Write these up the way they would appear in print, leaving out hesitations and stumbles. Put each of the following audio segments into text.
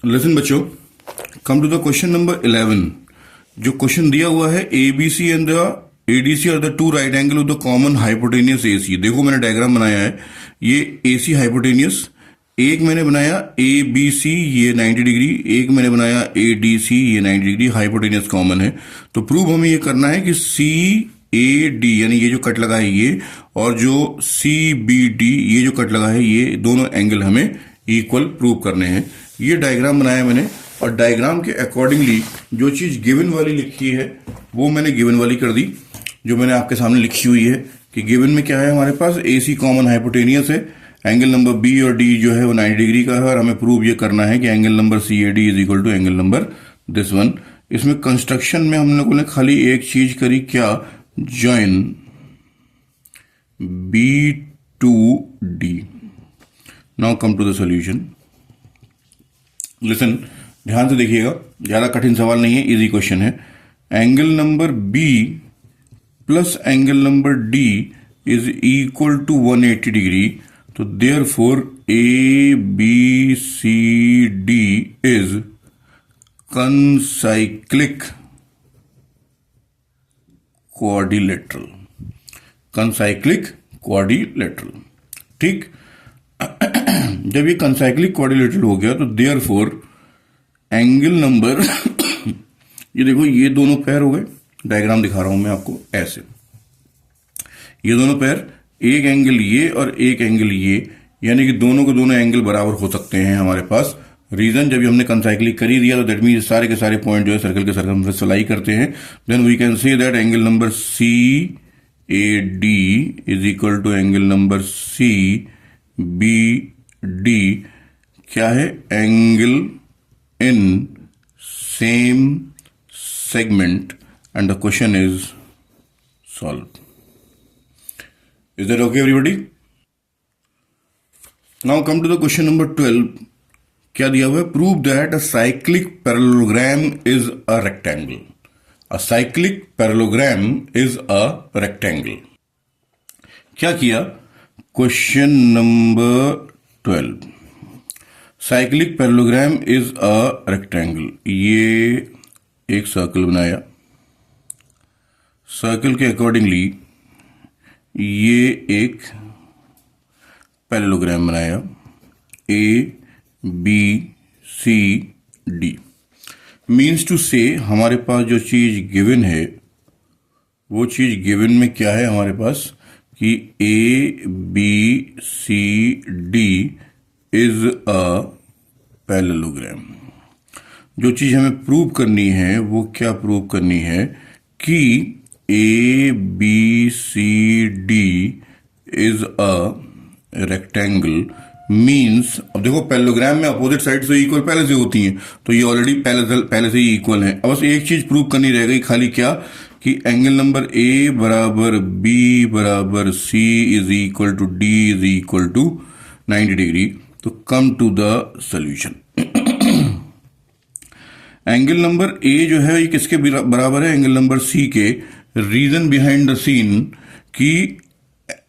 Listen बच्चों, come to the question number 11। जो question दिया हुआ है A B C and the ADC are the two right angle of the common hypotenuse AC. देखो मैंने diagram बनाया है, ये एसी हाइपोटेनियस, एक मैंने बनाया ए बी सी ये 90 डिग्री, एक मैंने बनाया ए डी सी ये 90 डिग्री, हाइपोटेनियस कॉमन है। तो प्रूव हमें ये करना है कि सी ए डी यानी ये जो कट लगा है ये, और जो सी बी डी ये जो कट लगा है ये, दोनों एंगल हमें इक्वल प्रूव करने हैं। ये डायग्राम बनाया मैंने, और डायग्राम के अकॉर्डिंगली जो चीज गिवन वाली लिखी है वो मैंने गिवन वाली कर दी, जो मैंने आपके सामने लिखी हुई है कि गिवन में क्या है हमारे पास, ए सी कॉमन हाइपोटेनियस है, एंगल नंबर बी और डी जो है वो 90 डिग्री का है, और हमें प्रूव ये करना है कि angle number C A D is equal to angle number this one. इसमें कंस्ट्रक्शन में हम लोगों ने खाली एक चीज करी, क्या, join B to D. Now come to the solution. Listen, ध्यान से देखिएगा, ज्यादा कठिन सवाल नहीं है, इजी क्वेश्चन है। Angle number B plus angle number D is equal to 180 degree. तो therefore A B C D is concyclic quadrilateral. कंसाइक्लिक quadrilateral, ठीक। जब ये कंसाइक्लिक क्वाड्रिलेटरल हो गया तो देयरफॉर एंगल नंबर ये देखो, ये दोनों पैर हो गए, डायग्राम दिखा रहा हूं मैं आपको ऐसे, ये दोनों पैर, एक एंगल ये और एक एंगल ये, यानी कि दोनों के दोनों एंगल बराबर हो सकते हैं हमारे पास। रीजन, जब हमने कंसाइक्लिक कर ही दिया तो दैट मीन सारे के सारे पॉइंट जो है सर्कल के सर्कमफ्रेंस अलाई करते हैं। Then we can say that angle number C A D is equal to angle number C B D क्या है, angle in same segment, and the question is solved. Is that okay everybody? Now come to the question number 12. क्या दिया हुआ है, prove that a cyclic parallelogram is a rectangle. A cyclic parallelogram is a rectangle. क्या किया, question number 12, cyclic parallelogram is a rectangle. ये एक circle बनाया, circle के अकॉर्डिंगली ये एक पैरेललोग्राम बनाया, A B C D. Means to say हमारे पास जो चीज गिवन है वो चीज गिवन में क्या है हमारे पास, कि A B C D is a parallelogram. जो चीज हमें प्रूव करनी है वो क्या प्रूव करनी है, कि A B C D is a rectangle. Means, अब देखो पैरेललोग्राम में अपोजिट साइड से इक्वल पहले से होती हैं, तो ये ऑलरेडी पहले से ही इक्वल है। अब बस एक चीज प्रूव करनी रह गई खाली, क्या, कि एंगल नंबर ए बराबर बी बराबर C is equal to D is equal to 90 degree. तो come to the solution. Angle number A जो है ये किसके बराबर है, एंगल नंबर सी के। रीजन बिहाइंड द सीन कि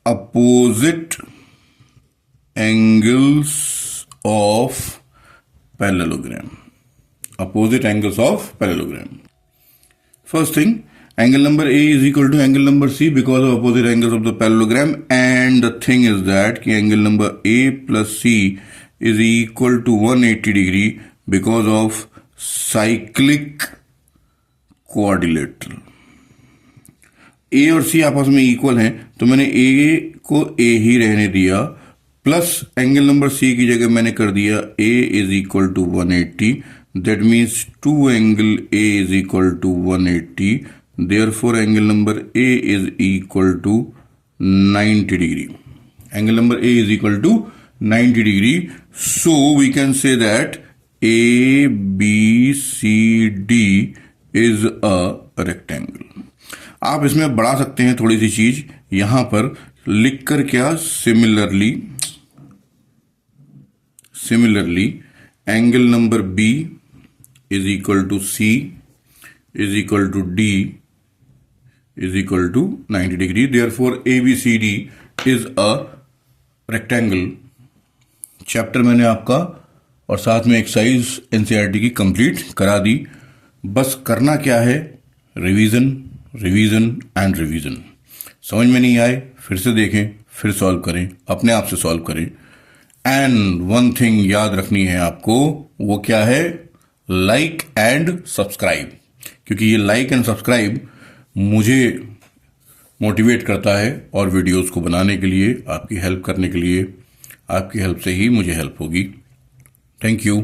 opposite angles of parallelogram, opposite angles of parallelogram. First thing, angle number A is equal to angle number C because of opposite angles of the parallelogram, and the thing is that कि angle number A plus C is equal to 180 degree because of cyclic quadrilateral. A और C आपस में equal हैं, तो मैंने ए को ए ही रहने दिया, प्लस एंगल नंबर सी की जगह मैंने कर दिया A is equal to 180। That means two angle A is equal to 180, therefore angle number A is equal to 90 degree. Angle number A is equal to 90 degree. So we can say that A B C D is a rectangle. आप इसमें बढ़ा सकते हैं थोड़ी सी चीज यहां पर लिखकर, क्या, similarly angle number B is equal to C is equal to D is equal to 90 degree. Therefore A B C D is a rectangle. Chapter मैंने आपका और साथ में एक्सरसाइज एनसीईआरटी की कंप्लीट करा दी। बस करना क्या है, रिवीजन रिवीजन एंड रिवीजन। समझ में नहीं आए फिर से देखें, फिर सॉल्व करें, अपने आप से सॉल्व करें। एंड वन थिंग याद रखनी है आपको, वो क्या है, लाइक एंड सब्सक्राइब, क्योंकि ये लाइक एंड सब्सक्राइब मुझे मोटिवेट करता है और वीडियोस को बनाने के लिए, आपकी हेल्प करने के लिए, आपकी हेल्प से ही मुझे हेल्प होगी। Thank you.